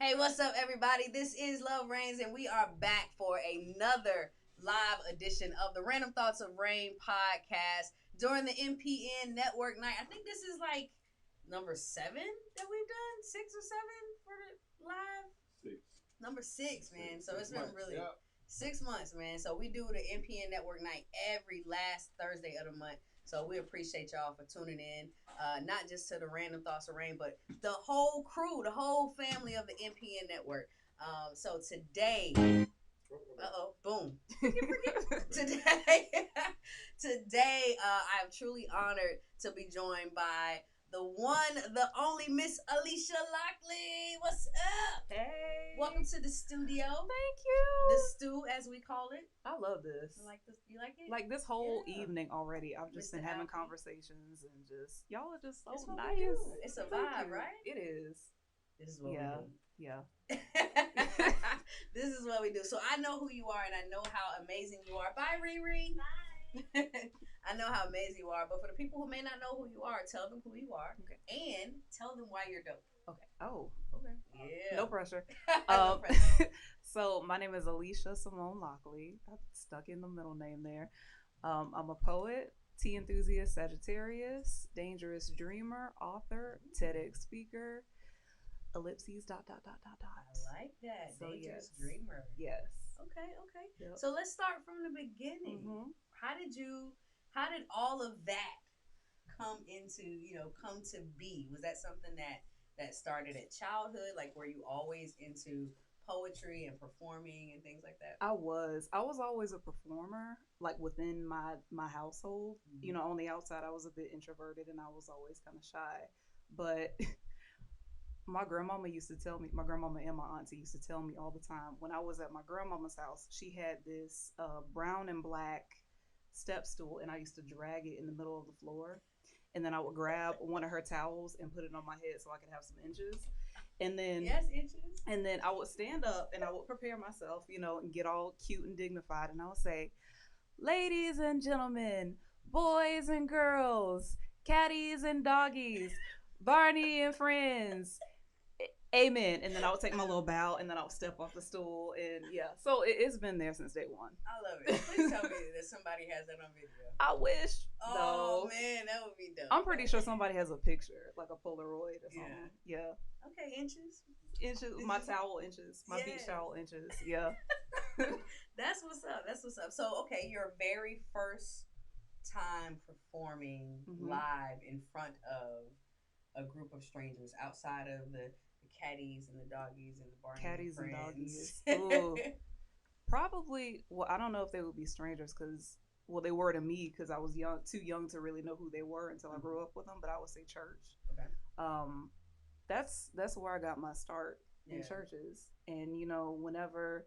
Hey, what's up, everybody? This is Love Reigns, and we are back for another live edition of the Random Thoughts of Rain podcast during the MPN network night. I think this is like number 7 that we've done, 6 or 7 for the live. Number 6, man. So it's been really 6 months, man. So we do the MPN network night every last Thursday of the month. So we appreciate y'all for tuning in, not just to the Random Thoughts of Rain, but the whole crew, the whole family of the MPN network. So today, boom. today, today, I'm truly honored to be joined by the one, the only Miss Alicia Lockley. What's up? Hey. Welcome to the studio. Thank you. The stew, as we call it. I love this. You like this? You like it? Like this whole evening already, I've just been having conversations and just y'all are just so nice. It's a vibe, right? It is. This is what we do. Yeah. This is what we do. So I know who you are, and I know how amazing you are. Bye, Riri. Bye. I know how amazing you are, but for the people who may not know who you are, tell them who you are, and tell them why you're dope. Okay. Oh, okay. Yeah. No pressure. So my name is Alicia Simone Lockley. I'm stuck in the middle name there. I'm a poet, tea enthusiast, Sagittarius, dangerous dreamer, author, TEDx speaker, ellipses, ... I like that. So, dangerous dreamer. Yes. Okay. Yep. So let's start from the beginning. Mm-hmm. How did all of that come to be? Was that something that started at childhood? Like, were you always into poetry and performing and things like that? I was always a performer, like within my household. Mm-hmm. On the outside I was a bit introverted and I was always kind of shy, but my grandmama and my auntie used to tell me all the time when I was at my grandmama's house, she had this brown and black step stool, and I used to drag it in the middle of the floor, and then I would grab one of her towels and put it on my head so I could have some inches. And then inches. And then I would stand up and I would prepare myself, and get all cute and dignified, and I would say, "Ladies and gentlemen, boys and girls, catties and doggies, Barney and friends, amen." And then I would take my little bow, and then I would step off the stool, and so it's been there since day one. I love it. Please tell me that somebody has that on video. I wish. Oh, man, that would be dope. I'm pretty sure somebody has a picture, like a Polaroid or something. Yeah. Okay, inches. My towel inches. My beach towel inches. Yeah. That's what's up. So, okay, your very first time performing live in front of a group of strangers outside of the caddies and the doggies and the Barney caddies and doggies. Ooh. Probably. Well, I don't know if they would be strangers because, they were to me because I was too young to really know who they were until I grew up with them. But I would say church. Okay. That's where I got my start in churches. And whenever,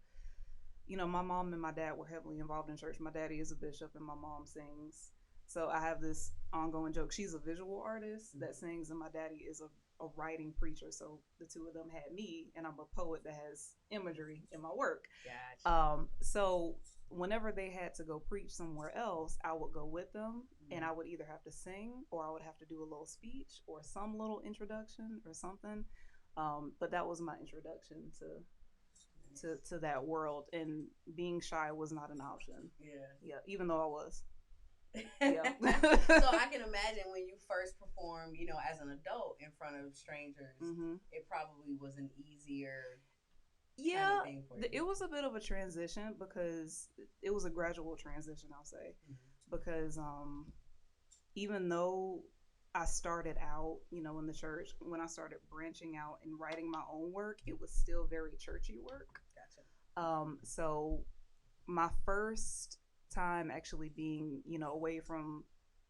my mom and my dad were heavily involved in church. My daddy is a bishop and my mom sings. So I have this ongoing joke. She's a visual artist that sings, and my daddy is a writing preacher. So the two of them had me, and I'm a poet that has imagery in my work. Gotcha. So whenever they had to go preach somewhere else, I would go with them, and I would either have to sing or I would have to do a little speech or some little introduction or something. But that was my introduction to that world, and being shy was not an option. Yeah, even though I was. Yeah. So I can imagine when you first performed, as an adult in front of strangers, it probably was an easier kind of thing for you. It was a bit of a transition because it was a gradual transition, I'll say, because even though I started out, in the church, when I started branching out and writing my own work, it was still very churchy work. Gotcha. So my first time actually being, away from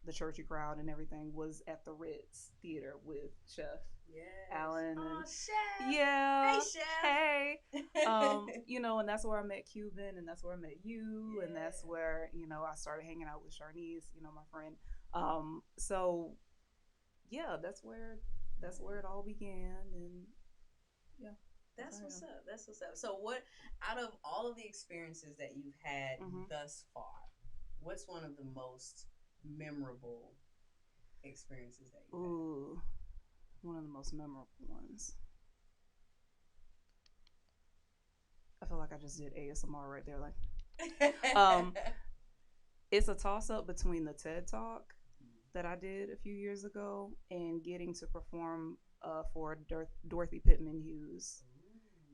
the churchy crowd and everything was at the Ritz Theater with Chef Alan. Oh, Chef. Yeah. Hey, Chef. Hey. And that's where I met Cuban, and that's where I met you, and that's where, I started hanging out with Sharnice, my friend. So yeah, that's where it all began, and yeah. That's what's up. So what, out of all of the experiences that you've had thus far, what's one of the most memorable experiences that you've had? One of the most memorable ones. I feel like I just did ASMR right there. Like, it's a toss up between the TED Talk that I did a few years ago and getting to perform for Dorothy Pittman Hughes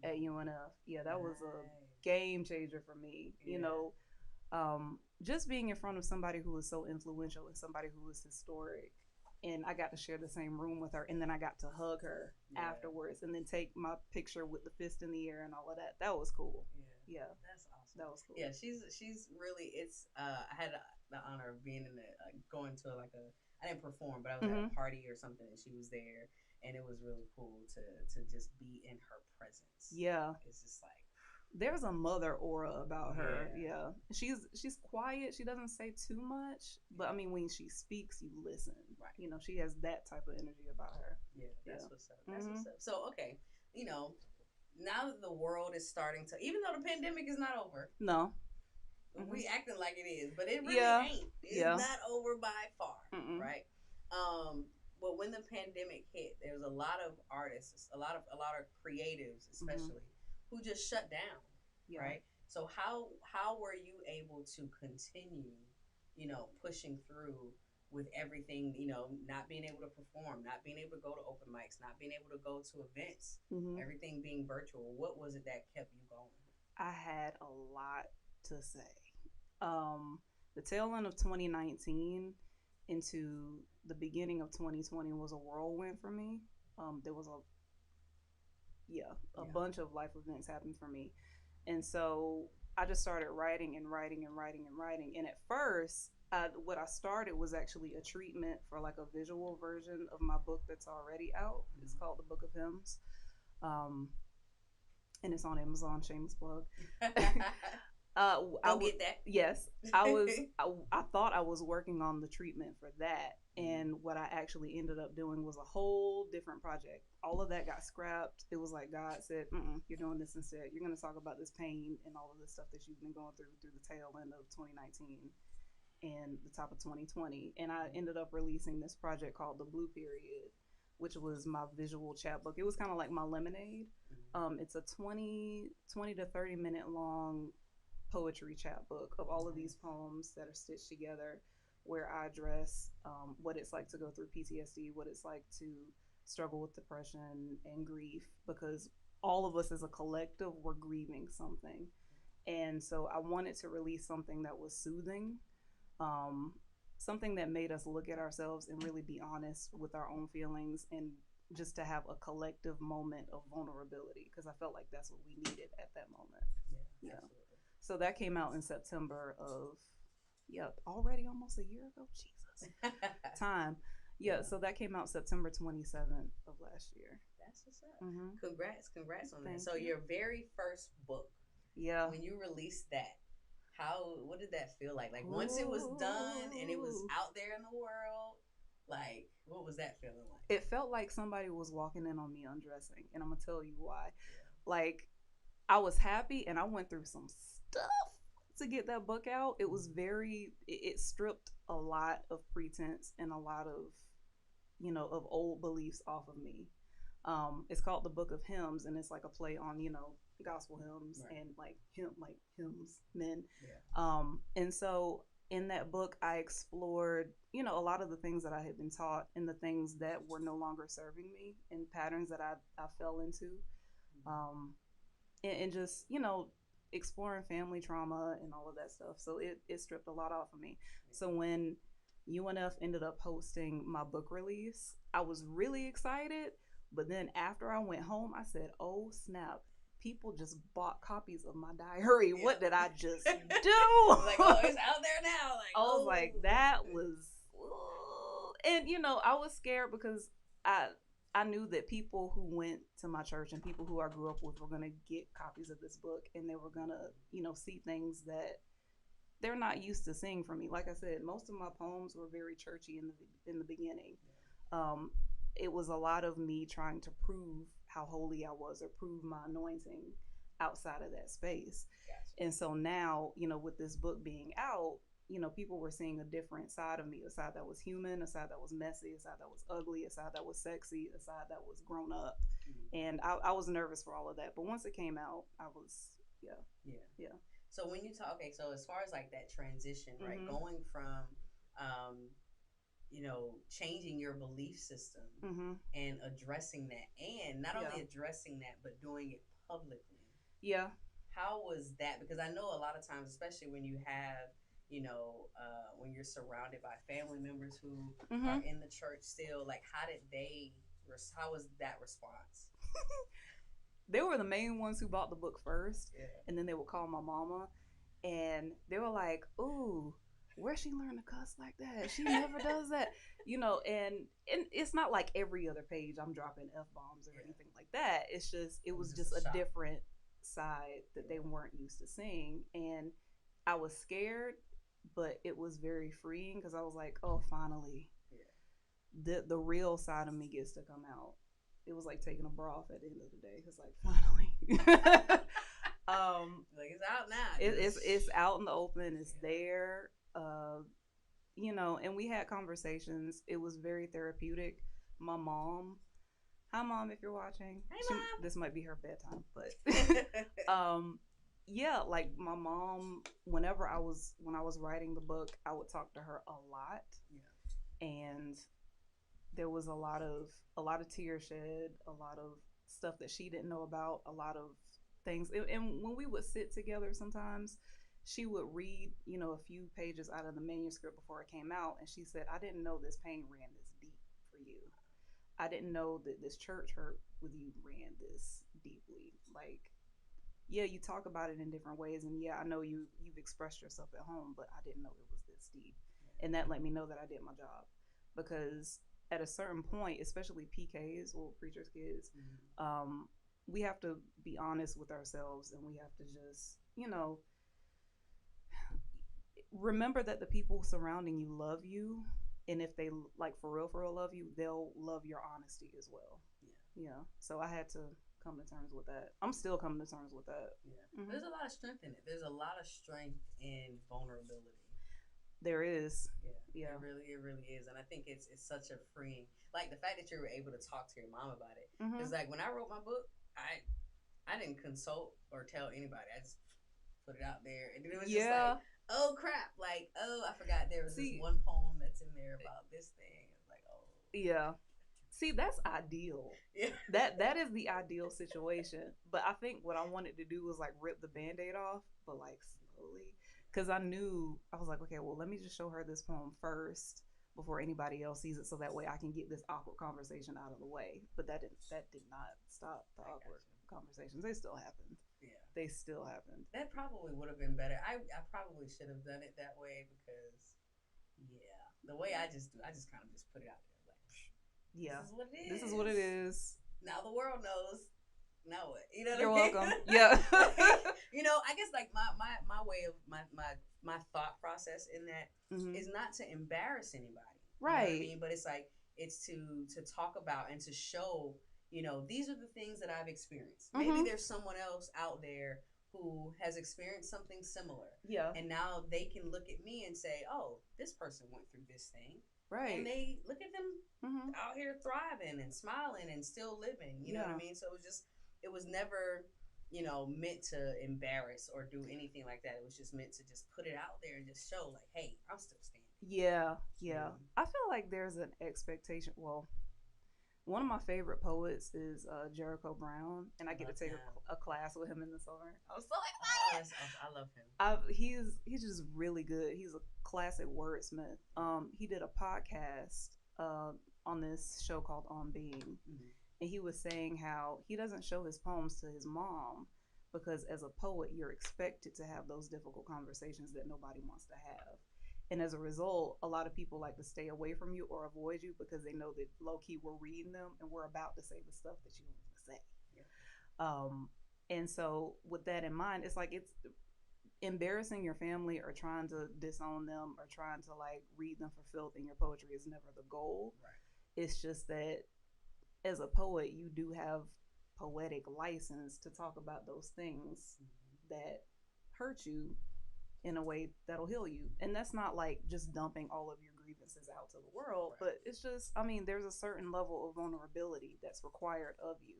at UNF. Yeah, that was a game changer for me. Yeah. You know, just being in front of somebody who was so influential and somebody who was historic. And I got to share the same room with her, and then I got to hug her afterwards, and then take my picture with the fist in the air and all of that. That was cool. Yeah, That's awesome. that was cool. Yeah, she's really it's. I had the honor of being in the going to like a. I didn't perform, but I was at a party or something, and she was there, and it was really cool to just be in her presence. Yeah, it's just like there's a mother aura about her. Yeah. She's quiet. She doesn't say too much, but I mean, when she speaks, you listen. Right. You know, she has that type of energy about her. Yeah, that's what's up. That's what's up. So okay, now that the world is starting to, even though the pandemic is not over, No. we acting like it is, but it really ain't. It's not over by far, right? But when the pandemic hit, there was a lot of artists, a lot of creatives, especially, who just shut down, right? So how were you able to continue, pushing through with everything, not being able to perform, not being able to go to open mics, not being able to go to events, everything being virtual? What was it that kept you going? I had a lot to say. The tail end of 2019 into the beginning of 2020 was a whirlwind for me. There was a bunch of life events happened for me, and so I just started writing and writing and writing and writing. And at first, what I started was actually a treatment for like a visual version of my book that's already out. It's called The Book of Hymns, and it's on Amazon. Shameless plug. Go get that. Yes, I was. I thought I was working on the treatment for that, and what I actually ended up doing was a whole different project. All of that got scrapped. It was like God said, "You're doing this instead. You're going to talk about this pain and all of this stuff that you've been going through the tail end of 2019 and the top of 2020." And I ended up releasing this project called The Blue Period, which was my visual chapbook. It was kind of like my lemonade. It's a 20 to 30 minute long poetry chapbook of all of these poems that are stitched together, where I address what it's like to go through PTSD, what it's like to struggle with depression and grief, because all of us as a collective were grieving something. And so I wanted to release something that was soothing, something that made us look at ourselves and really be honest with our own feelings, and just to have a collective moment of vulnerability, because I felt like that's what we needed at that moment. Yeah. Absolutely. So that came out in September of, already almost a year ago. Jesus. Time. Yeah, so that came out September 27th of last year. That's what's up. Congrats on that. So you. Your very first book. Yeah. When you released that, what did that feel like? Like once it was done and it was out there in the world, like what was that feeling like? It felt like somebody was walking in on me undressing, and I'm gonna tell you why. Like, I was happy, and I went through some stuff to get that book out. It was it stripped a lot of pretense and a lot of, of old beliefs off of me. It's called The Book of Hymns, and it's like a play on, gospel hymns, and like hymns, men. And so in that book, I explored, a lot of the things that I had been taught and the things that were no longer serving me and patterns that I fell into. And just, exploring family trauma and all of that stuff. So it stripped a lot off of me. So when UNF ended up hosting my book release, I was really excited. But then after I went home, I said, oh, snap. People just bought copies of my diary. Yeah. What did I just do? Like, oh, it's out there now. Like, I was like, that was... And, I was scared because I knew that people who went to my church and people who I grew up with were going to get copies of this book, and they were going to, see things that they're not used to seeing from me. Like I said, most of my poems were very churchy in the beginning. It was a lot of me trying to prove how holy I was or prove my anointing outside of that space. Gotcha. And so now, with this book being out, people were seeing a different side of me, a side that was human, a side that was messy, a side that was ugly, a side that was sexy, a side that was grown up. And I was nervous for all of that. But once it came out, I was Yeah. Yeah. Yeah. So when you talk, okay, so as far as like that transition, right, Mhm. going from, um, changing your belief system Mhm. and addressing that, and not Yeah. only addressing that, but doing it publicly. Yeah. How was that? Because I know a lot of times, especially when you have, when you're surrounded by family members who are Mhm. in the church still, like, how was that response? They were the main ones who bought the book first, Yeah. and then they would call my mama, and they were like, "Ooh, where she learn to cuss like that? She never does that." And it's not like every other page I'm dropping F bombs or Yeah. anything like that. It's just it It was was just just a a shock. different side that they Yeah. weren't used to seeing, and I was scared, but it was very freeing because I was like, "Oh, finally, Yeah. the real side of me gets to come out." It was like taking a bra off at the end of the day. It's like finally. Like, it's out now. It's out in the open. It's Yeah. there. And we had conversations. It was very therapeutic. My mom, hi mom, if you're watching, Hey, mom. this might be her bedtime, but yeah, like my mom. When I was writing the book, I would talk to her a lot, Yeah. and there was a lot of tears shed, a lot of stuff that she didn't know about, a lot of things. And when we would sit together, sometimes she would read, a few pages out of the manuscript before it came out, and she said, "I didn't know this pain ran this deep for you. I didn't know that this church hurt with you ran this deeply. Like, yeah, you talk about it in different ways, and yeah, I know you've expressed yourself at home, but I didn't know it was this deep." And that let me know that I did my job, because at a certain point, especially PKs or preachers' kids, Mm-hmm. we have to be honest with ourselves, and we have to just remember that the people surrounding you love you, and if they like for real love you, they'll love your honesty as well. Yeah. Yeah. So I had to come to terms with that. I'm still coming to terms with that. Yeah. Mm-hmm. There's a lot of strength in it. There's a lot of strength in vulnerability. There is. Yeah, Yeah. it really is, and I think it's such a freeing, like the fact that you were able to talk to your mom about it. Mm-hmm. Because like when I wrote my book, I didn't consult or tell anybody. I just put it out there, and then it was just like, Yeah. oh crap, like, oh, I forgot there was this See. one poem that's in there about this thing. It's like, oh Yeah. See, that's ideal. yeah. That is the ideal situation. But I think what I wanted to do was like rip the band-aid off, but like slowly. Cause I was like, okay, well, let me just show her this poem first before anybody else sees it, so that way I can get this awkward conversation out of the way. But that did not stop the I got awkward you. conversations. They still happened. Yeah. They still happened. That probably would have been better. I probably should have done it that way because, yeah, the way I just kind of just put it out there like, Yeah. this is what it is. This is what it is. Now the world knows. Know it. You know what You're I mean? welcome. Yeah. Like, I guess like my way of my thought process in that Mm-hmm. is not to embarrass anybody. You know what I Right. mean? But it's like it's to talk about and to show, these are the things that I've experienced. Maybe Mm-hmm. there's someone else out there who has experienced something similar. Yeah. And now they can look at me and say, "Oh, this person went through this thing." And Right. they look at them Mm-hmm. out here thriving and smiling and still living. You know what I Yeah. mean? So it was never, meant to embarrass or do anything like that. It was just meant to just put it out there and just show, like, hey, I'm still standing. Yeah. Yeah. Mm. I feel like there's an expectation. Well, one of my favorite poets is Jericho Brown, and I get to Love take him. a class with him in the summer. I'm so Oh, excited. I love him. He's just really good. He's a classic wordsmith. He did a podcast on this show called On Being, Mm-hmm. and he was saying how he doesn't show his poems to his mom because as a poet you're expected to have those difficult conversations that nobody wants to have, and as a result a lot of people like to stay away from you or avoid you because they know that low-key we're reading them and we're about to say the stuff that you don't want to say. Yeah. And so with that in mind, it's like it's embarrassing your family or trying to disown them or trying to like read them for filth in your poetry is never the goal. Right. It's just that as a poet, you do have poetic license to talk about those things that hurt you in a way that'll heal you. And that's not like just dumping all of your grievances out to the world, Right. but it's just, I mean, there's a certain level of vulnerability that's required of you.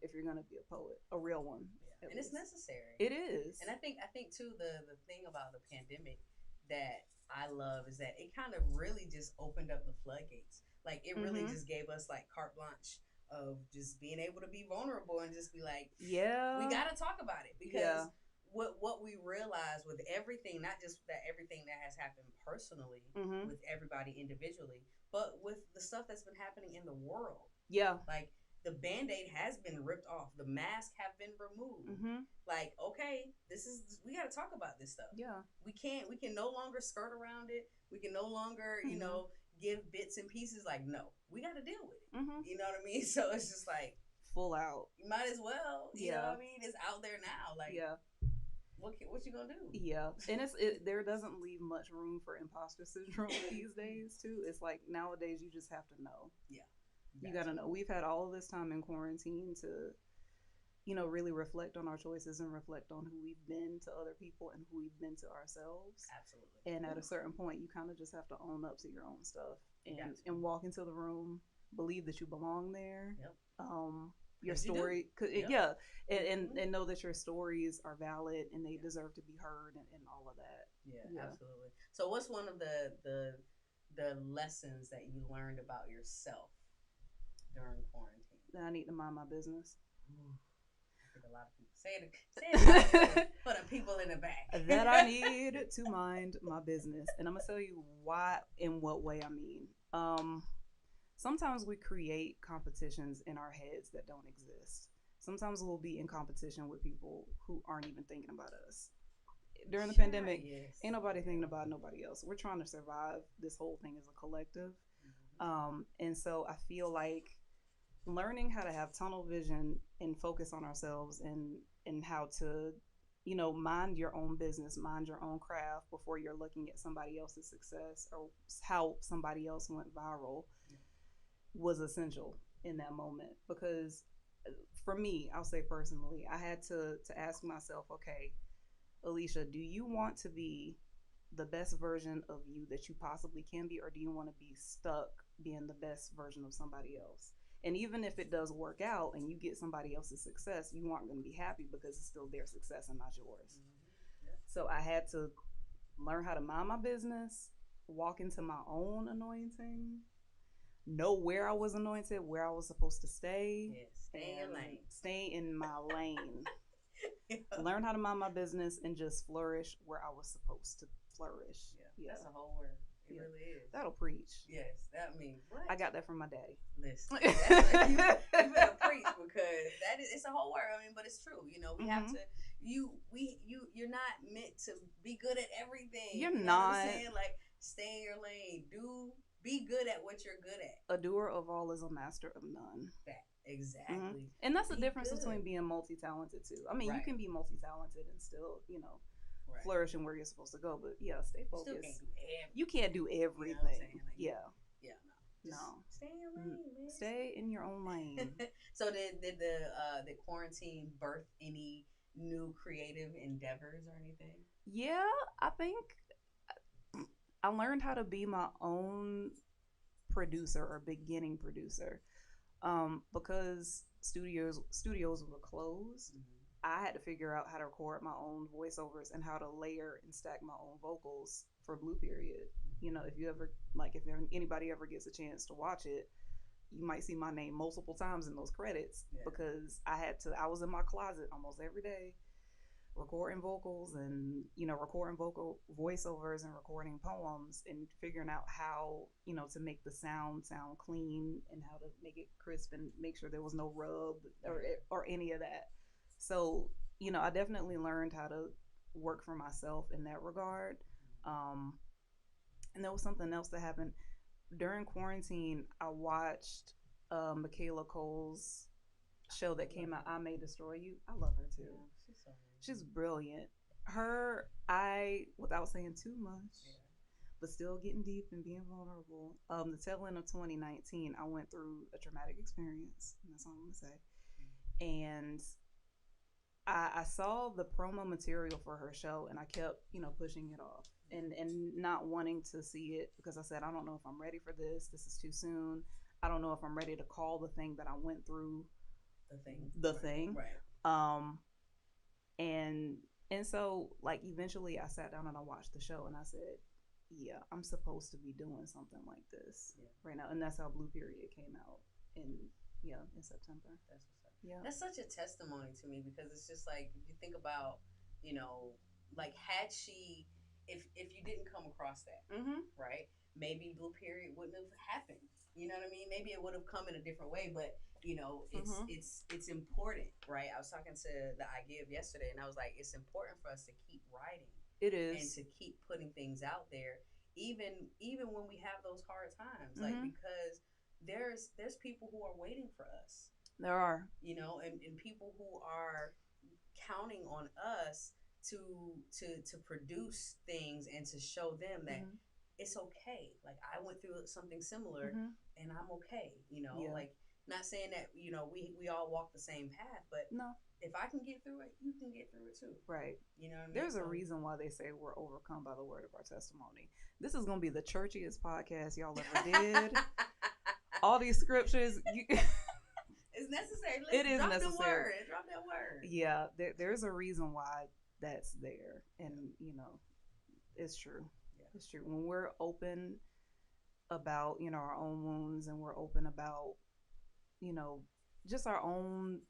if you're gonna be a poet, a real one. Yeah. And it's necessary. It is. And I think too the thing about the pandemic that I love is that it kind of really just opened up the floodgates. Like it really just gave us like carte blanche of just being able to be vulnerable and just be like, we got to talk about it because what we realize with everything, not just that everything that has happened personally with everybody individually, but with the stuff that's been happening in the world. Yeah. Like the Band-Aid has been ripped off. The masks have been removed. Like, okay, we got to talk about this stuff. Yeah. We can no longer skirt around it. We can no longer, give bits and pieces. Like, no, we got to deal with it. You know what I mean? So it's just like full out. You might as well. You know what I mean? It's out there now. Like, what you gonna do? Yeah, and there doesn't leave much room for imposter syndrome these days too. It's like nowadays you just have to know. Yeah, you gotta know. We've had all of this time in quarantine to, really reflect on our choices and reflect on who we've been to other people and who we've been to ourselves. Absolutely. And at a certain point, you kind of just have to own up to your own stuff and walk into the room, believe that you belong there. Yep. Your story, and know that your stories are valid and they deserve to be heard and all of that. Yeah, absolutely. So, what's one of the lessons that you learned about yourself during quarantine? That I need to mind my business. I think a lot of people say it for the people in the back. That I need to mind my business, and I'm gonna tell you why, in what way I mean. Sometimes we create competitions in our heads that don't exist. Sometimes we'll be in competition with people who aren't even thinking about us. During the pandemic, ain't nobody thinking about nobody else. We're trying to survive this whole thing as a collective. And so I feel like learning how to have tunnel vision and focus on ourselves and how to, mind your own business, mind your own craft before you're looking at somebody else's success or how somebody else went viral was essential in that moment. Because for me, I'll say personally, I had to ask myself, okay, Alicia, do you want to be the best version of you that you possibly can be, or do you want to be stuck being the best version of somebody else? And even if it does work out and you get somebody else's success, you aren't going to be happy because it's still their success and not yours. So I had to learn how to mind my business, walk into my own anointing, know where I was anointed, where I was supposed to stay. Stay in your lane. Stay in my lane. Learn how to mind my business and just flourish where I was supposed to flourish. That's a whole word. It really is. That'll preach. Yes, that means what? I got that from my daddy. Listen, you better preach because it's a whole word. I mean, but it's true. We have to. You're not meant to be good at everything. You're you know not. What I'm saying? Like, stay in your lane. Be good at what you're good at. A doer of all is a master of none. Exactly. And that's the difference between being multi-talented too. I mean, you can be multi-talented and still, flourish in where you're supposed to go. But stay focused. You can't do everything. No. Stay in your lane, man. Stay in your own lane. So did the quarantine birth any new creative endeavors or anything? Yeah, I think I learned how to be my own producer or beginning producer. Because studios were closed. I had to figure out how to record my own voiceovers and how to layer and stack my own vocals for Blue Period. If anybody ever gets a chance to watch it, you might see my name multiple times in those credits because I was in my closet almost every day recording vocals and, recording vocal voiceovers and recording poems and figuring out how, to make the sound clean and how to make it crisp and make sure there was no rub or any of that. So, I definitely learned how to work for myself in that regard. And there was something else that happened during quarantine. I watched Michaela Cole's show that came out, I May Destroy You. I love her too. She's brilliant. Without saying too much, but still getting deep and being vulnerable. The tail end of 2019, I went through a traumatic experience, and that's all I'm gonna say. And I saw the promo material for her show, and I kept, pushing it off and not wanting to see it because I said, I don't know if I'm ready for this. This is too soon. I don't know if I'm ready to call the thing that I went through the right, thing. right. Um, and and so like eventually I sat down and I watched the show and I said, yeah, I'm supposed to be doing something like this Yeah. right now. And that's how Blue Period came out in in September. That's what's up. Yeah. That's such a testimony to me because it's just like if you think about, you know, like had she, if you didn't come across that, Mm-hmm. right? Maybe Blue Period wouldn't have happened. You know what I mean? Maybe it would have come in a different way, but you know, Mm-hmm. it's important, right? I was talking to the I Give yesterday, and I was like, it's important for us to keep writing It and is. to keep putting things out there, even when we have those hard times, like Mm-hmm. because there's people who are waiting for us, There are. you know, and people who are counting on us to to produce things and to show them that Mm-hmm. it's okay. Like I went through something similar Mm-hmm. and I'm okay, you know, Yeah. like not saying that, you know, we all walk the same path, but No. if I can get through it, you can get through it too. Right. You know what I mean? There's a So reason why they say we're overcome by the word of our testimony. This is gonna be the churchiest podcast y'all ever did. All these scriptures, it's necessary. it is Drop necessary. the word. Drop that word. Yeah, there's a reason why that's there, and it's true. Yeah. It's true. When we're open about our own wounds, and we're open about you know just our own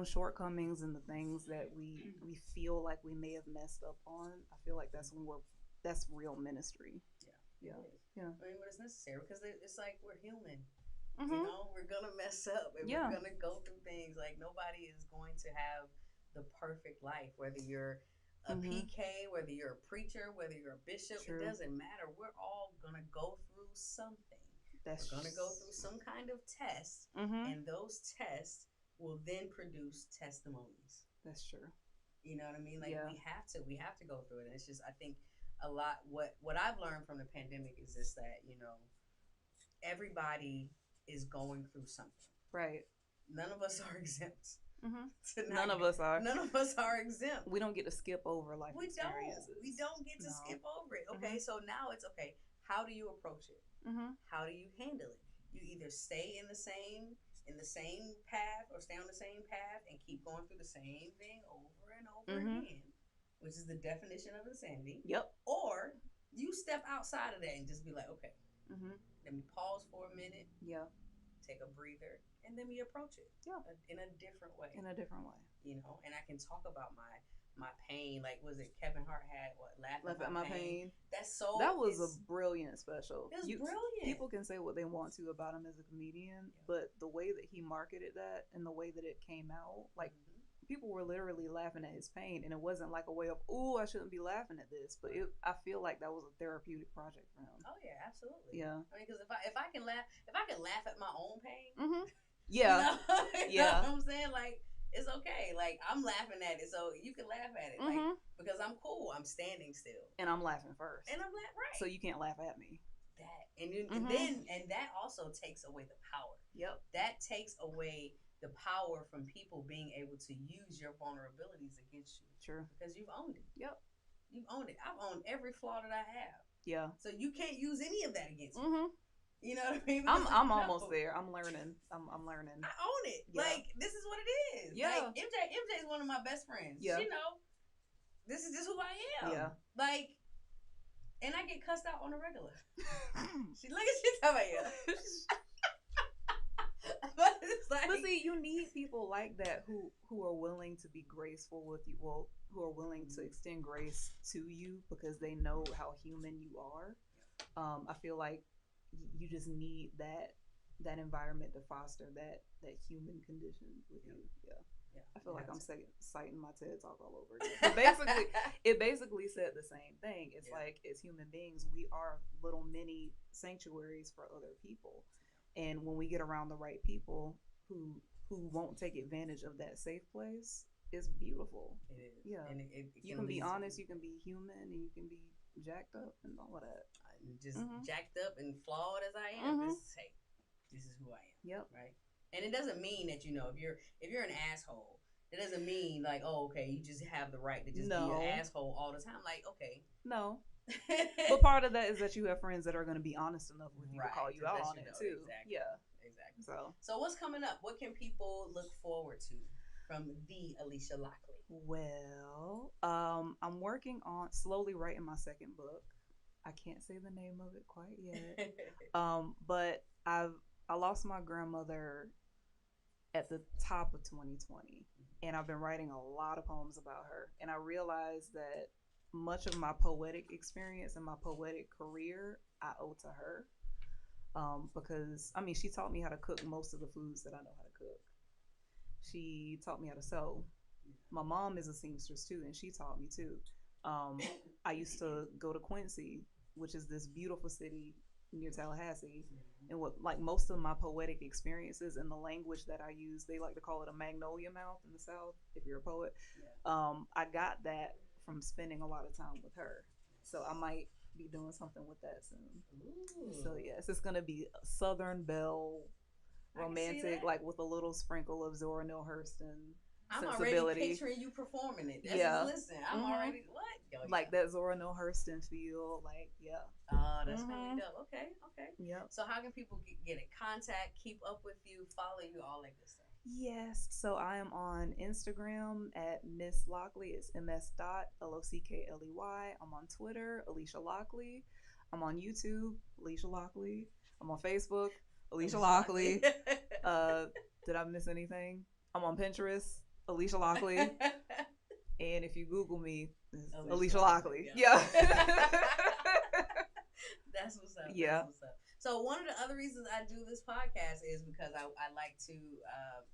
shortcomings and the things that we feel like we may have messed up on. I feel like that's real ministry. Yeah. Yeah. It is. Yeah. I mean, but it's necessary because it's like we're human. You Mm-hmm. know, we're gonna mess up and Yeah. we're gonna go through things. Like nobody is going to have the perfect life. Whether you're a Mm-hmm. PK, whether you're a preacher, whether you're a bishop, True. it doesn't matter. We're all gonna go through something. That's We're gonna go through some kind of test, Mm-hmm. and those tests will then produce testimonies. That's true. You know what I mean? Like Yeah. we have to go through it. And it's just I think a lot what I've learned from the pandemic is just that, you know, everybody is going through something. Right. None of us are exempt. Mm-hmm. None of us are. None of us are exempt. We don't get to skip over life We experiences. we don't get to No. skip over it. Okay, so now it's okay. How do you approach it? Mm-hmm. How do you handle it? You either stay in the same path or stay on the same path and keep going through the same thing over and over again, which is the definition of insanity. Yep. Or you step outside of that and just be like, okay, Mm-hmm. let me pause for a minute, Yeah. take a breather, and then we approach it. Yeah. In a different way. In a different way. You know, and I can talk about my pain. Like, was it Kevin Hart had what? Laugh at my pain. That was a brilliant special. It was brilliant. People can say what they want to about him as a comedian, but the way that he marketed that and the way that it came out, like people were literally laughing at his pain, and it wasn't like a way of, "Ooh, I shouldn't be laughing at this," but I feel like that was a therapeutic project for him. Oh yeah, absolutely. Yeah. I mean, because if I can laugh at my own pain. Mm-hmm. Yeah. You know what I'm saying? Like, it's okay. Like, I'm laughing at it, so you can laugh at it. Like, because I'm cool. I'm standing still. And I'm laughing first. And I'm laughing, right. So you can't laugh at me. That. And that also takes away the power. Yep. That takes away the power from people being able to use your vulnerabilities against you. True. Because you've owned it. Yep. You've owned it. I've owned every flaw that I have. Yeah. So you can't use any of that against me. Mm-hmm. You know what I mean? I'm almost there. I'm learning. I'm learning. I own it. Yeah. Like, this is what it is. Yeah. Like, MJ is one of my best friends. Yeah. You know, this is just who I am. Yeah. Like, and I get cussed out on a regular. Look at she talking about you. But see, you need people like that who are willing to be graceful with you. Well, who are willing to extend grace to you because they know how human you are. I feel like you just need that environment to foster that human condition with you. Yeah. I feel like I'm citing my TED Talk all over again. But basically, it basically said the same thing. It's like, as human beings, we are little mini sanctuaries for other people. And when we get around the right people who won't take advantage of that safe place, it's beautiful. It is. Yeah. And you can be honest, you can be human, and you can be jacked up and all of that. Just jacked up and flawed as I am. This is who I am. Yep. Right. And it doesn't mean that, you know, if you're an asshole, it doesn't mean like, oh, okay, you just have the right to just be an asshole all the time. Like, okay. No. But part of that is that you have friends that are going to be honest enough with you to call you out on it too. Exactly. Yeah. Exactly. So what's coming up? What can people look forward to from the Alicia Lockley? Well, I'm working on slowly writing my second book. I can't say the name of it quite yet. But I lost my grandmother at the top of 2020, and I've been writing a lot of poems about her. And I realized that much of my poetic experience and my poetic career I owe to her. Because I mean, she taught me how to cook most of the foods that I know how to cook. She taught me how to sew. My mom is a seamstress too, and she taught me too. Um, I used to go to Quincy, which is this beautiful city near Tallahassee, and what like most of my poetic experiences and the language that I use, they like to call it a magnolia mouth in the South. If you're a poet, I got that from spending a lot of time with her. So I might be doing something with that soon. Ooh. So yes, it's gonna be a Southern Belle, romantic, like with a little sprinkle of Zora Neale Hurston I'm sensibility. already picturing you performing it. Listen, I'm already what? Like that Zora Neale Hurston feel. Like Oh, that's gonna be dope. Okay. Yep. So how can people get in contact, keep up with you, follow you, all that good stuff? Yes. So I am on Instagram at Miss Lockley. It's MS.LOCKLEY. I'm on Twitter, Alicia Lockley. I'm on YouTube, Alicia Lockley. I'm on Facebook, Alicia Lockley. Did I miss anything? I'm on Pinterest, Alicia Lockley. And if you Google me, Alicia Lockley. Yeah. That's what's up. Yeah. That's what's up. So one of the other reasons I do this podcast is because I like to,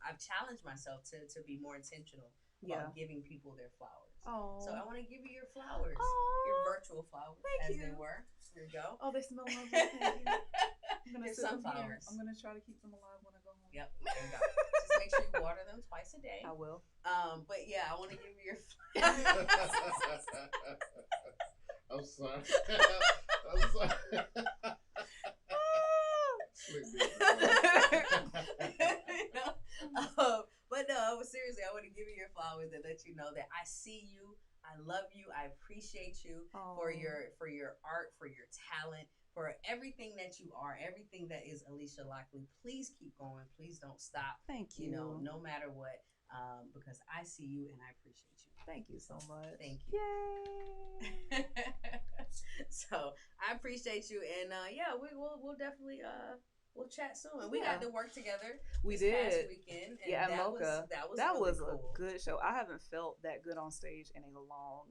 I've challenged myself to be more intentional about giving people their flowers. Oh. So I want to give you your flowers, your virtual flowers, as they were. Here you go. Oh, they smell lovely. Thank you. I'm gonna sit sunflowers. I'm gonna try to keep them alive when I go home. Yep. There you go. Just make sure you water them twice a day. I will. But yeah, I want to give you your. I'm sorry. I'm sorry. But no, seriously, I want to give you your flowers and let you know that I see you, I love you, I appreciate you for your art, for your talent, for everything that you are, everything that is Alicia Lockley. Please keep going. Please don't stop. Thank you. No matter what, because I see you and I appreciate you. Thank you so much. Thank you. Yay! So I appreciate you, and we'll definitely we'll chat soon. And we got to work together. We this did past weekend. And at Mocha. That really was cool. A good show. I haven't felt that good on stage in a long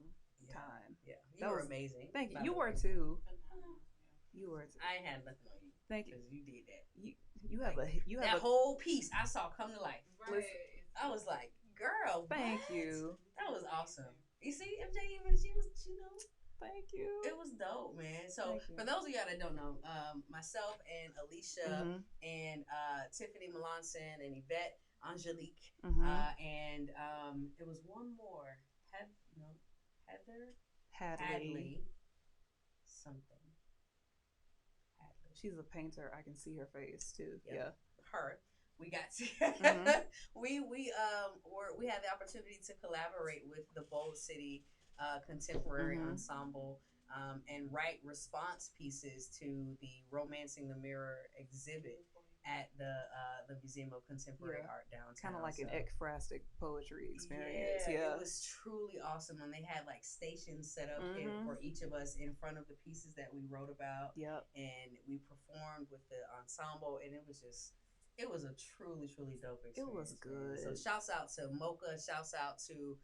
time. Yeah, you were amazing. Thank you. You were too. You were too. I had nothing on you. Thank you. Because you did that. You have that whole piece I saw come to life. Right. I was like, girl, thank you. That was awesome. You see, MJ, even she was, thank you. It was dope, man. So for those of y'all that don't know, myself and Alicia and Tiffany Melanson and Yvette Angelique, and it was one more, Heather Hadley something. Hadley. She's a painter. I can see her face too. Yep. Yeah, her. We got to we had the opportunity to collaborate with the Bold City Contemporary Ensemble and write response pieces to the Romancing the Mirror exhibit at the Museum of Contemporary Art downtown. Kind of like an ekphrastic poetry experience. Yeah, it was truly awesome, and they had like stations set up for each of us in front of the pieces that we wrote about. Yep, and we performed with the ensemble, and it was a truly dope experience. It was good. So shouts out to Mocha, shouts out to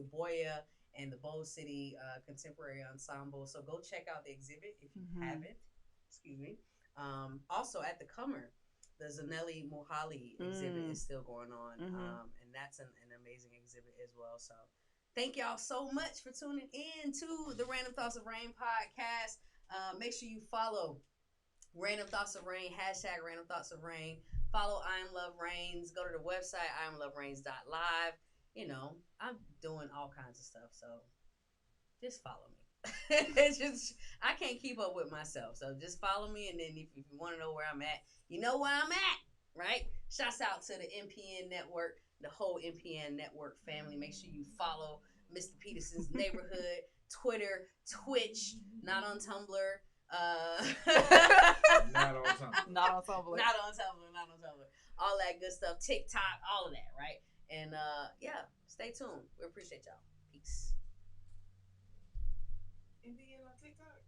Boya and the Bold City Contemporary Ensemble. So go check out the exhibit if you haven't. Excuse me. Also at the Comer, the Zanelli Mohali exhibit is still going on, and that's an amazing exhibit as well. So thank y'all so much for tuning in to the Random Thoughts of Rain podcast. Make sure you follow Random Thoughts of Rain, hashtag Random Thoughts of Rain. Follow I Am Love Reigns. Go to the website, IamLoveReigns.live. I'm doing all kinds of stuff, so just follow me. It's just, I can't keep up with myself, so just follow me, and then if you want to know where I'm at, you know where I'm at, right? Shouts out to the MPN network, the whole MPN network family. Make sure you follow Mr. Peterson's Neighborhood, Twitter, Twitch, not on Tumblr. Not on Tumblr. Not on Tumblr. Not on Tumblr. All that good stuff. TikTok, all of that, right? And yeah, stay tuned. We appreciate y'all. Peace. MPN on TikTok?